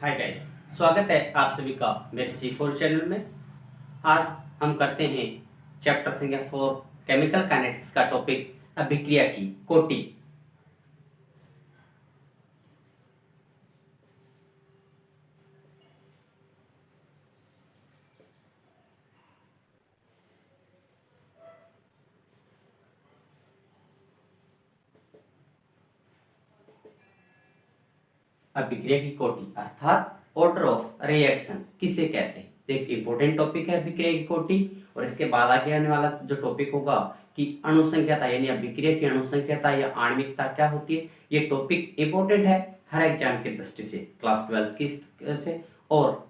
Hi guys, स्वागत है आप सभी का मेरे C4 चैनल में। आज हम करते हैं चैप्टर संख्या 4 केमिकल काइनेटिक्स का टॉपिक अभिक्रिया की कोटि। अभिक्रिया की कोटि अर्थात ऑर्डर ऑफ रिएक्शन किसे कहते हैं। तो एक इंपॉर्टेंट टॉपिक है अभिक्रिया की कोटि। और इसके बाद आगे आने वाला जो टॉपिक होगा कि अणुसंख्यता यानी अभिक्रिया की अणुसंख्यता या आणविकता क्या होती है। ये टॉपिक इंपॉर्टेंट है हर एग्जाम की दृष्टि से, क्लास 12 की से और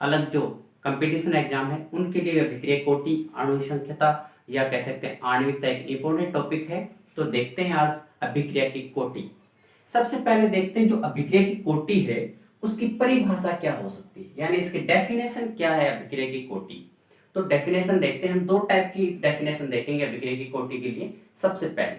अलग जो कंपटीशन एग्जाम है उनके लिए अभिक्रिया कोटि अणुसंख्यता या कह सकते हैं आणविकता एक इंपॉर्टेंट टॉपिक है। तो देखते हैं आज अभिक्रिया की कोटि। सबसे पहले देखते हैं जो अभिक्रिया की कोटि है उसकी परिभाषा क्या हो सकती है, यानी इसकी डेफिनेशन क्या है अभिक्रिया की कोटि। तो डेफिनेशन देखते हैं, हम दो टाइप की डेफिनेशन देखेंगे अभिक्रिया की कोटि के लिए। सबसे पहले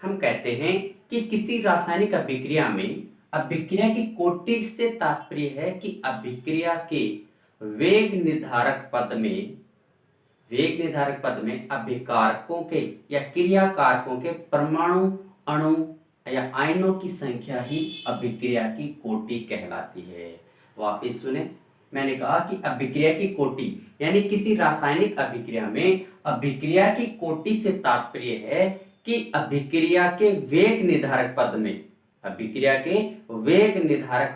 हम कहते हैं कि किसी रासायनिक अभिक्रिया में अभिक्रिया की कोटि से तात्पर्य है कि अभिक्रिया के वेग निर्धारक पद में अभिकारकों के या क्रियाकारकों के परमाणु, अणु या आयनों की संख्या ही अभिक्रिया की कोटि कहलाती है। वापिस सुने, मैंने कहा कि अभिक्रिया की कोटि यानी किसी रासायनिक अभिक्रिया में अभिक्रिया की कोटि से तात्पर्य है कि अभिक्रिया के वेग निर्धारक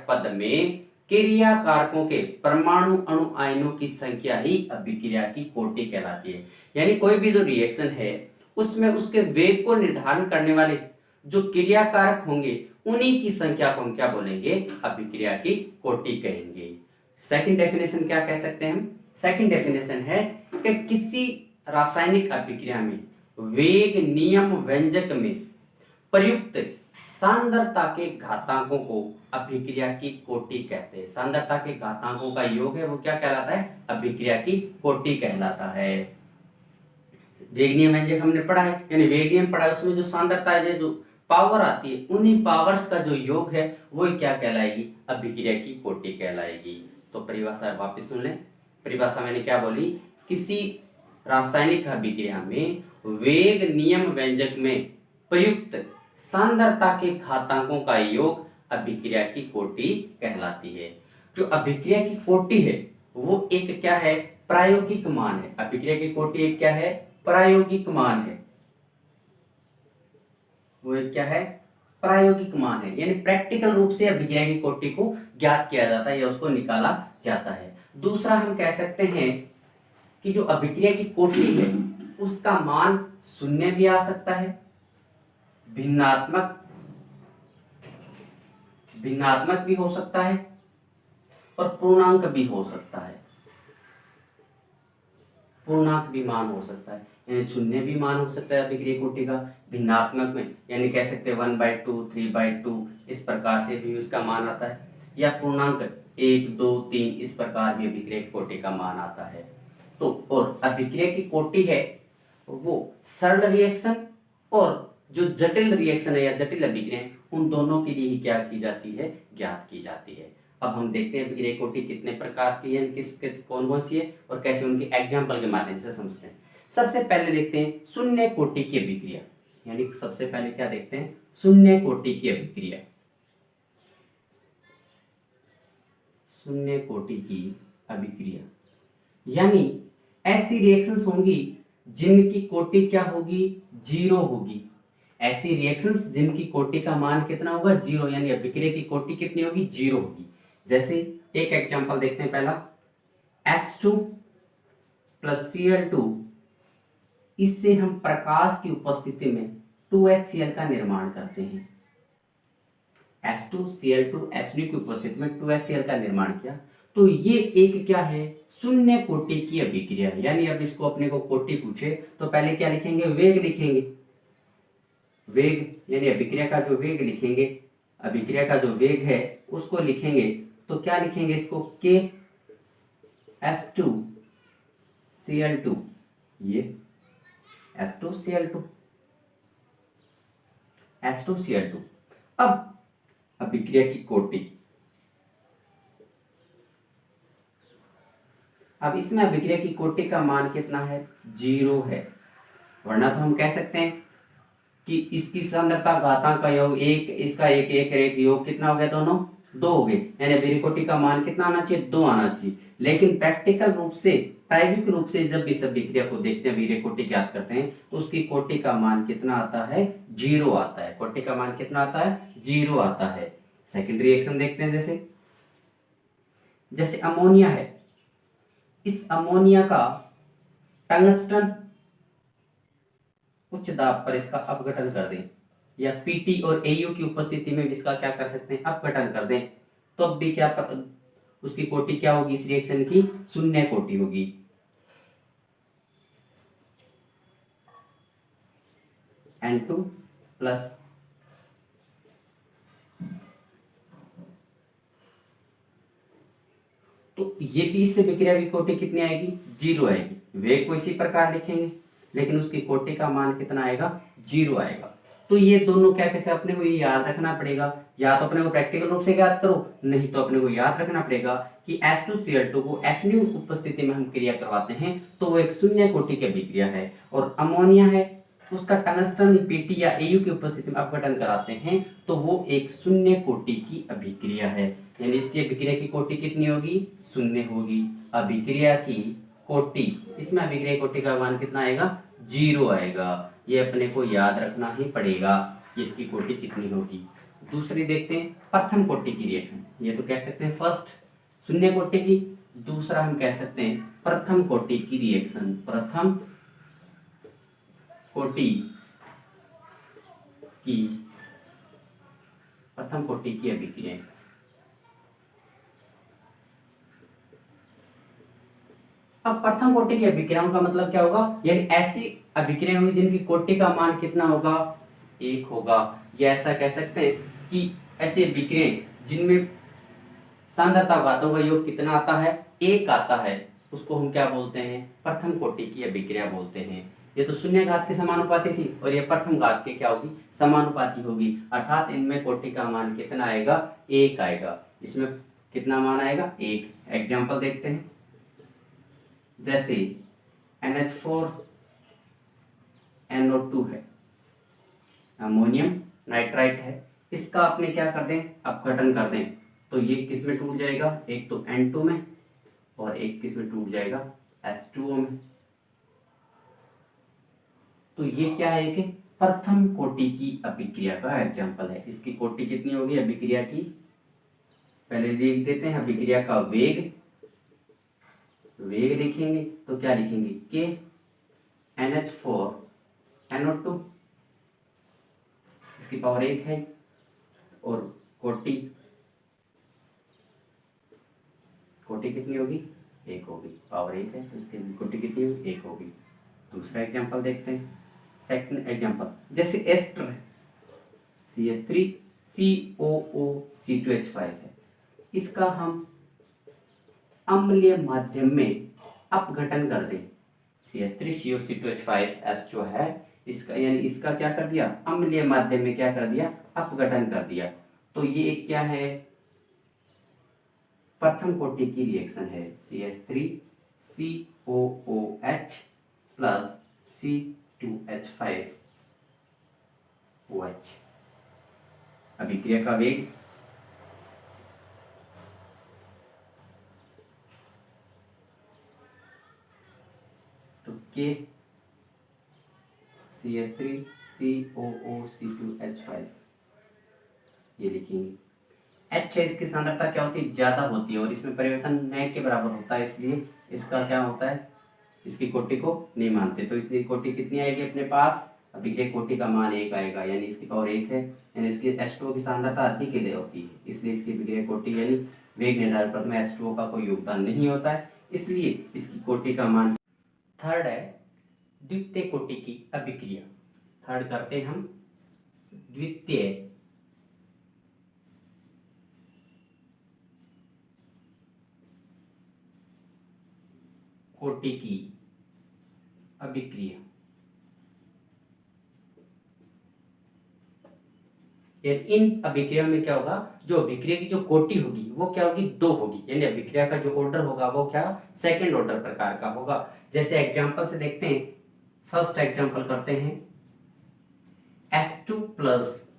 पद में क्रियाकारकों के परमाणु, अणु, आयनों की संख्या ही अभिक्रिया की कोटि कहलाती है। यानी कोई भी जो रिएक्शन है उसमें उसके वेग को निर्धारण करने वाले जो क्रियाकारक होंगे उन्हीं की संख्या को हम क्या बोलेंगे, अभिक्रिया की कोटि कहेंगे। सेकंड डेफिनेशन क्या कह सकते हैं हम? सेकंड डेफिनेशन है कि किसी रासायनिक अभिक्रिया में वेग नियम व्यंजक में प्रयुक्त सांद्रता के घातांकों को अभिक्रिया की कोटि कहते हैं। सांद्रता के घातांकों का योग है वो क्या कहलाता है, अभिक्रिया की कोटि कहलाता है। वेग नियम व्यंजक हमने पढ़ा है, यानी वेग नियम पढ़ा है, उसमें जो सांद्रता है, जो पावर आती है, उन्हीं पावर्स का जो योग है वो क्या कहलाएगी, अभिक्रिया की कोटि कहलाएगी। तो परिभाषा वापस सुन लें। परिभाषा मैंने क्या बोली, किसी रासायनिक अभिक्रिया में वेग नियम व्यंजक में प्रयुक्त सांद्रता के घातांकों का योग अभिक्रिया की कोटि कहलाती है। जो अभिक्रिया की कोटि है वो एक क्या है, प्रायोगिक मान है। अभिक्रिया की कोटि एक क्या है, प्रायोगिक मान है। वो एक क्या है, प्रायोगिक मान है, यानी प्रैक्टिकल रूप से अभिक्रिया की कोटि को ज्ञात किया जाता है या उसको निकाला जाता है। दूसरा हम कह सकते हैं कि जो अभिक्रिया की कोटि है उसका मान शून्य भी आ सकता है, भिन्नात्मक भी हो सकता है और पूर्णांक भी हो सकता है। पूर्णांक भी मान हो सकता है, यानी शून्य भी मान हो सकता है अभिक्रिया कोटि का। भिन्नात्मक में यानी कह सकते हैं 1/2, 3/2 इस प्रकार से भी उसका मान आता है, या पूर्णांक 1, 2, 3 इस प्रकार भी अभिक्रिया कोटि का मान आता है। तो और अभिक्रिया की कोटि है वो सरल रिएक्शन और जो जटिल रिएक्शन है या जटिल अभिक्रिया उन दोनों के लिए ही क्या की जाती है, ज्ञात की जाती है। अब हम देखते हैं अभिक्रिया कोटि कितने प्रकार की है, कौन कौन सी है और कैसे उनकी एग्जाम्पल के माध्यम से समझते हैं। सबसे पहले देखते हैं शून्य कोटि की अभिक्रिया, यानी सबसे पहले क्या देखते हैं, शून्य कोटि की अभिक्रिया। शून्य कोटि की अभिक्रिया यानी ऐसी रिएक्शंस होंगी जिनकी कोटि क्या होगी, जीरो होगी। ऐसी रिएक्शंस जिनकी कोटि का मान कितना होगा, जीरो, यानी अभिक्रिया की कोटि कितनी होगी, जीरो होगी। जैसे एक एग्जांपल देखते हैं, पहला H2 प्लस Cl2, इससे हम प्रकाश की उपस्थिति में 2HCl का निर्माण करते हैं। H2Cl2 H2 की उपस्थिति में 2HCl का निर्माण किया, तो ये एक क्या है, शून्य कोटि की अभिक्रिया है। यानी अब इसको अपने को कोटि पूछे तो पहले क्या लिखेंगे, वेग लिखेंगे। वेग यानी अभिक्रिया का जो वेग लिखेंगे, अभिक्रिया का जो वेग है उसको लिखेंगे, तो क्या लिखेंगे इसको, K H2Cl2, ये H2Cl2। अब अभिक्रिया की कोटि, अब इसमें अभिक्रिया की कोटि का मान कितना है, 0 है, वरना तो हम कह सकते हैं कि इसकी सांद्रता घातांक का योग एक, इसका एक एक एक योग कितना हो गया, दोनों 2 हो गए, यानी अभिक्रिया कोटि का मान कितना आना चाहिए, 2 आना चाहिए। लेकिन प्रैक्टिकल रूप से, प्रायोगिक रूप से जब इस अभिक्रिया को देखते हैं, अभिक्रिया कोटि ज्ञात करते हैं, तो उसकी कोटि का मान कितना आता है, 0 आता है। कोटि का मान कितना आता है, 0 आता है। सेकेंड रिएक्शन देखते हैं, जैसे अमोनिया है, इस अमोनिया का टंगस्टन उच्च दाब पर इसका अपघटन कर दें, या पीटी और एयू की उपस्थिति में इसका क्या कर सकते हैं, अपघटन कर दें, तो अब भी क्या उसकी कोटि क्या होगी, इस रिएक्शन की शून्य कोटि होगी। N2 प्लस तो ये भी इससे विक्रिया की कोटि कितनी आएगी, 0 आएगी। वेग को इसी प्रकार लिखेंगे, लेकिन उसकी कोटि का मान कितना आएगा, 0 आएगा। तो ये दोनों क्या, कैसे अपने को ये याद रखना पड़ेगा, या तो अपने को प्रैक्टिकल रूप से याद करो, नहीं तो अपने को याद रखना पड़ेगा कि H2Cl2 को H उपस्थिति में हम क्रिया करवाते हैं तो वो एक शून्य कोटि की अभिक्रिया है, और अमोनिया है उसका टंगस्टन पीटी या एयू की उपस्थिति में अपघटन कराते हैं तो वो एक शून्य कोटि की अभिक्रिया है। यानी इसकी अभिक्रिया की कोटि कितनी होगी, शून्य होगी। अभिक्रिया की कोटि, इसमें अभिक्रिया कोटि का मान कितना आएगा, 0 आएगा। ये अपने को याद रखना ही पड़ेगा कि इसकी कोटि कितनी होगी। दूसरी देखते हैं, प्रथम कोटि की रिएक्शन। ये तो कह सकते हैं फर्स्ट शून्य कोटि की, दूसरा हम कह सकते हैं प्रथम कोटि की रिएक्शन। प्रथम कोटि की, प्रथम कोटि की अभिक्रिया। अब प्रथम कोटि की अभिक्रियाओं का मतलब क्या होगा, यानी ऐसी अभिक्रिया होगी जिनकी कोटि का मान कितना होगा, 1 होगा। या ऐसा कह सकते हैं कि ऐसी अभिक्रियाएं जिनमें सांद्रता घातों का योग कितना आता है, 1 आता है, उसको हम क्या बोलते हैं, प्रथम कोटि की अभिक्रिया बोलते हैं। ये तो शून्य घात के समानुपाती थी, और ये प्रथम घात के क्या होगी, समानुपाती होगी। अर्थात इनमें कोटि का मान कितना आएगा, 1 आएगा। इसमें कितना मान आएगा, 1। एग्जाम्पल देखते हैं, जैसे NH4NO2 है, अमोनियम नाइट्राइट है, इसका अपने क्या कर दें, अपघटन कर दें, तो ये किस में टूट जाएगा, एक तो N2 में और एक किस में टूट जाएगा, H2O में। तो ये क्या है कि प्रथम कोटि की अभिक्रिया का एग्जाम्पल है। इसकी कोटि कितनी होगी अभिक्रिया की, पहले लिख देते हैं अभिक्रिया का वेग। वेग लिखेंगे तो क्या लिखेंगे, के NH4NO2, इसकी पावर 1 है, और कोटि कितनी होगी, 1 होगी, पावर 1 है तो इसकी कोटि कितनी होगी, 1 होगी। दूसरा एग्जांपल देखते हैं, सेकंड एग्जांपल, जैसे एस्टर CH3COOC2H5 है, इसका हम अम्लीय माध्यम में अपघटन कर दें। CH3COC2H5S जो है इसका, यानी इसका क्या कर दिया, अम्लीय माध्यम में क्या कर दिया, अपघटन कर दिया। तो ये क्या है, प्रथम कोटि की रिएक्शन है। CH3COOH plus C2H5OH। अभिक्रिया का वेग तो के CH3COOC2H5 ये लिखेंगे। H है, इसकी सांद्रता क्या होती है, ज्यादा होती है, और इसमें परिवर्तन न के बराबर होता है, इसलिए इसका क्या होता है, इसकी कोटि को नहीं मानते। तो इसकी कोटि कितनी आएगी अपने पास, अभिक्रिया कोटि का मान 1 आएगा, यानी इसकी पावर 1 है, यानी इसकी H2O की सांद्रता अधिक होती है, इसलिए इसकी अभिक्रिया कोटि यानी वेग निर्धारण पद में H2O का कोई योगदान नहीं होता है, इसलिए इसकी कोटि का मान। थर्ड है द्वितीय कोटि की अभिक्रिया। थर्ड करते हैं हम द्वितीय कोटि की अभिक्रिया। इन अभिक्रिया में क्या होगा, जो अभिक्रिया की जो कोटि होगी वो क्या होगी, 2 होगी, यानी अभिक्रिया का जो ऑर्डर होगा वो क्या सेकंड ऑर्डर प्रकार का होगा। जैसे एग्जांपल से देखते हैं, फर्स्ट एग्जांपल करते हैं, S2 प्लस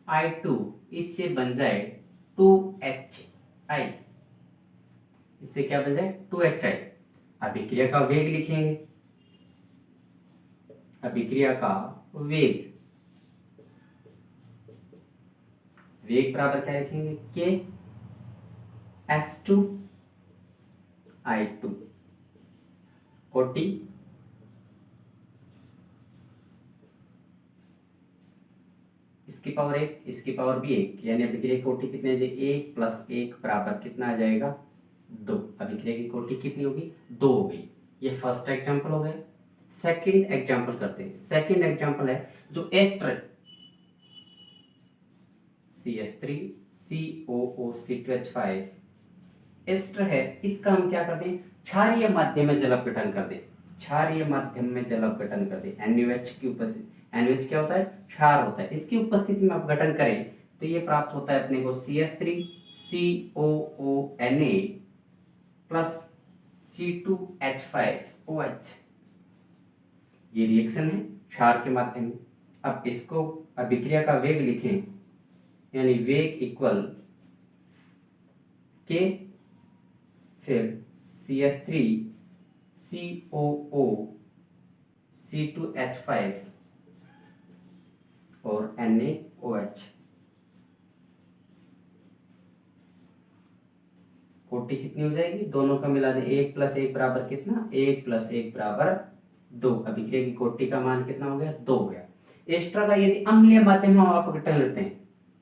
I2 इससे बन जाए 2HI, इससे क्या बन जाए 2HI। अभिक्रिया का वेग लिखेंगे, अभिक्रिया का वेग, वेग बराबर क्या लिखेंगे, K S2 I2, कोटि इसकी पावर 1, इसकी पावर भी 1, यानी अभिक्रिया की कोटि कितनी आ जाएगी, 1 प्लस 1 बराबर कितना आ जाएगा, 2। अभिक्रिया की कोटि कितनी होगी, 2 हो गई। ये फर्स्ट एग्जांपल हो गया। सेकंड एग्जांपल करते हैं। सेकंड एग्जांपल है जो ester CH3 COO C2H5 ester है, इसका हम क्या करते हैं, क्षारीय माध्यम में जल अपघटन कर दें, क्षारीय माध्यम में जल अपघटन कर दें। NaOH की उपस्थिति, NaOH क्या होता है, क्षार होता है, इसकी उपस्थिति में अपघटन करें तो ये प्राप्त होता है अपने को CH3 COONA प्लस C2H5OH। ये रिएक्शन है क्षार के माध्यम में। अब इसको अभिक्रिया का वेग लिखें, यानी वेग इक्वल K फिर CH3 COO C2H5 और NaOH। कोटि कितनी हो जाएगी, दोनों का मिला दे, 1 प्लस 1 बराबर कितना, 1 प्लस 1 बराबर 2। अभिक्रिया की कोटि का मान कितना हो गया, 2 हो गया। एस्टर का यदि अम्लीय माध्यम में हम अपघटन लेते हैं,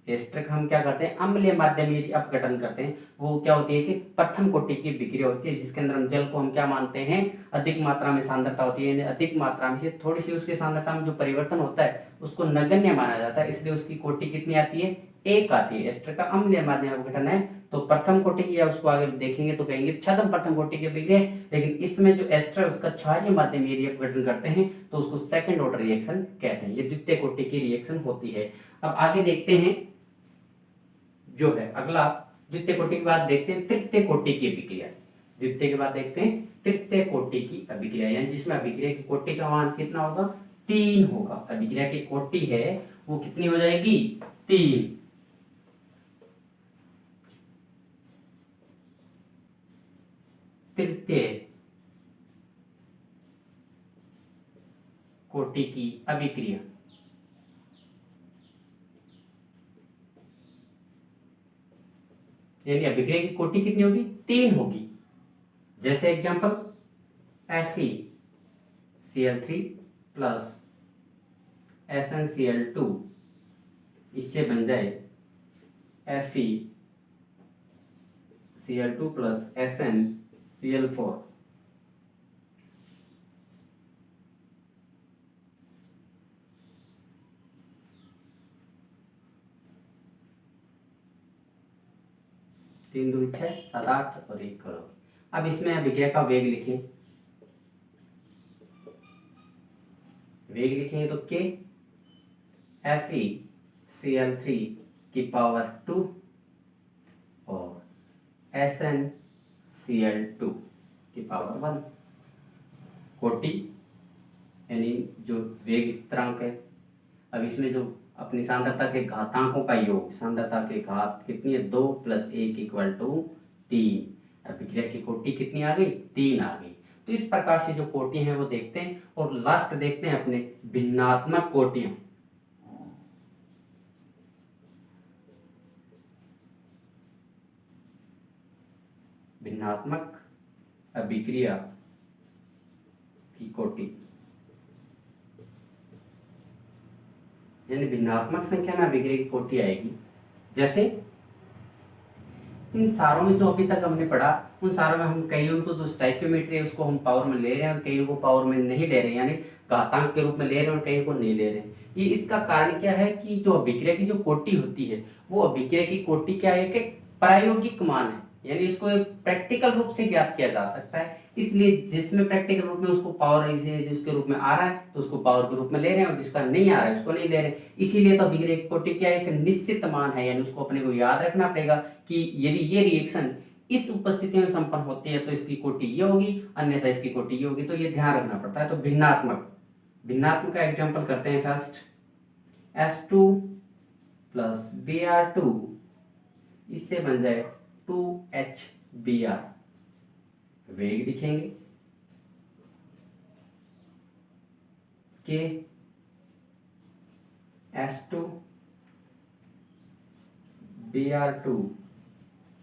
एस्टर का हम क्या करते हैं, अम्लीय माध्यम में यदि अपघटन करते हैं, वो क्या होती है कि प्रथम कोटि की अभिक्रिया होती है, जिसके अंदर हम जल को हम क्या मानते हैं, अधिक मात्रा में सांद्रता होती है, अधिक मात्रा में थोड़ी सी उसकी सांद्रता में जो परिवर्तन होता है उसको नगण्य माना जाता है, इसलिए उसकी कोटि कितनी आती है, 1 आती है। एस्टर का अम्लीय माध्यम अपघटन है तो प्रथम कोटि की, या उसको आगे देखेंगे तो कहेंगे छद्म प्रथम कोटि की अभिक्रिया, लेकिन इसमें जो एस्टर है उसका क्षारीय माध्यम यदि अपघटन करते हैं तो उसको सेकंड ऑर्डर रिएक्शन कहते हैं। ये द्वितीय कोटि की रिएक्शन होती है। अब आगे देखते हैं जो है अगला, द्वितीय कोटि के बाद देखते हैं तृतीय कोटि की अभिक्रिया। द्वितीय के बाद देखते हैं तृतीय कोटि की अभिक्रिया, यानी जिसमें अभिक्रिया की कोटि का मान कितना होगा, 3 होगा। अभिक्रिया की कोटि है वो कितनी हो जाएगी, 3। तृतीय कोटि की अभिक्रिया, यानी अभिक्रिया की कोटि कितनी होगी, 3 होगी। जैसे एग्जांपल FeCl3 प्लस SnCl2 इससे बन जाए FeCl2 प्लस SnCl4। तीन दूनी 6 7 8 और 1 करो। अब इसमें अभिक्रिया का वेग लिखें, वेग लिखेंगे तो K FeCl3 की पावर 2 और SnCl2 की पावर 1। कोटि यानी जो वेग स्थिरांक है। अब इसमें जो अपनी सांद्रता के घातांकों का योग, सांद्रता के घात कितनी है, 2 प्लस 1 इक्वल टू 3। अभिक्रिया की कोटि कितनी आ गई, 3 आ गई। तो इस प्रकार से जो कोटि हैं वो देखते हैं। और लास्ट देखते हैं अपने भिन्नात्मक कोटियां। भिन्नात्मक अभिक्रिया की कोटि, यानी भिन्नात्मक संख्या में अभिक्रिया की कोटि आएगी। जैसे इन सारों में जो अभी तक हमने पढ़ा, उन सारों में हम कईयों तो जो स्टोइकियोमेट्री है उसको हम पावर में ले रहे हैं और कईयों को पावर में नहीं ले रहे हैं, यानी घातांक के रूप में ले रहे हैं और कईयों को नहीं ले रहे हैं। ये इसका कारण क्या है कि जो अभिक्रिया की जो कोटि होती है वो अभिक्रिया की कोटि क्या है कि प्रायोगिक मान है, यानी इसको प्रैक्टिकल रूप से ज्ञात किया जा सकता है। इसलिए जिसमें प्रैक्टिकल रूप में उसको पावर उसके रूप में आ रहा है तो उसको पावर के रूप में ले रहे हैं, और जिसका नहीं आ रहा है उसको नहीं ले रहे हैं। इसीलिए तो अभिक्रिया की कोटि क्या है, एक निश्चित मान है, यानी उसको अपने को याद रखना पड़ेगा कि यदि ये रिएक्शन इस उपस्थिति में संपन्न होती है तो इसकी कोटि ये होगी, अन्यथा इसकी कोटि ये होगी। तो ये ध्यान रखना पड़ता है। तो भिन्नात्मक का एग्जाम्पल करते हैं। फर्स्ट S2 प्लस Br2, इससे बन जाए 2HBr, वेग लिखेंगे के S2 Br2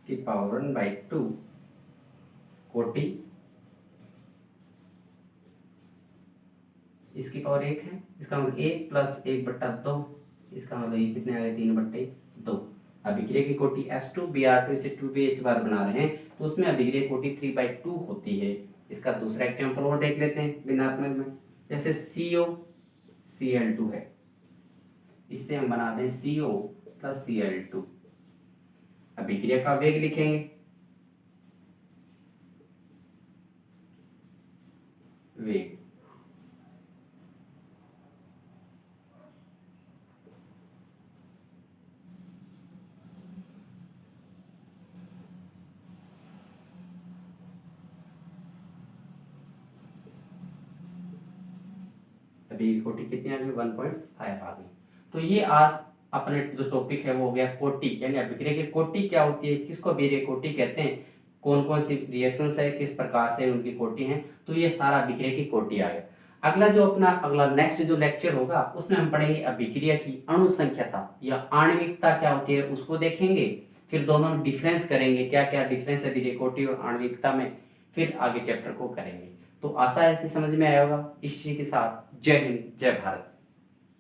की पावर 1/2, कोटि इसकी पावर 1 है, इसका मतलब 1 प्लस 1/2, इसका मतलब ये कितने आ गए 3/2। अभिक्रिया की कोटि S2 Br2 से 2BH बार बना रहे हैं तो उसमें अभिक्रिया कोटि 3/2 होती है। इसका दूसरा एग्जाम्पल और देख लेते हैं भिन्नात्मक में। जैसे COCl2 है, इससे हम बनाते हैं CO प्लस Cl2। अभिक्रिया का वेग लिखेंगे वेग, अभी कोटि कितनी आ गई 1.5 आ गई। तो ये आज अपने जो टॉपिक है वो हो गया कोटि, यानी अभिक्रिया की कोटि क्या होती है, किसको अभिक्रिया कोटि कहते हैं, कौन कौन सी रिएक्शंस है, किस प्रकार से उनकी कोटि है। तो ये सारा अभिक्रिया की कोटि आ गया। अगला नेक्स्ट जो लेक्चर होगा उसमें हम पढ़ेंगे अभिक्रिया की अणु संख्याता या आणविकता क्या होती है उसको देखेंगे। फिर दोनों में डिफरेंस करेंगे, क्या क्या डिफरेंस है अभिक्रिया कोटि और आणविकता में, फिर आगे चैप्टर को करेंगे। तो आशा है कि समझ में आया होगा। इसी के साथ जय हिंद जय भारत।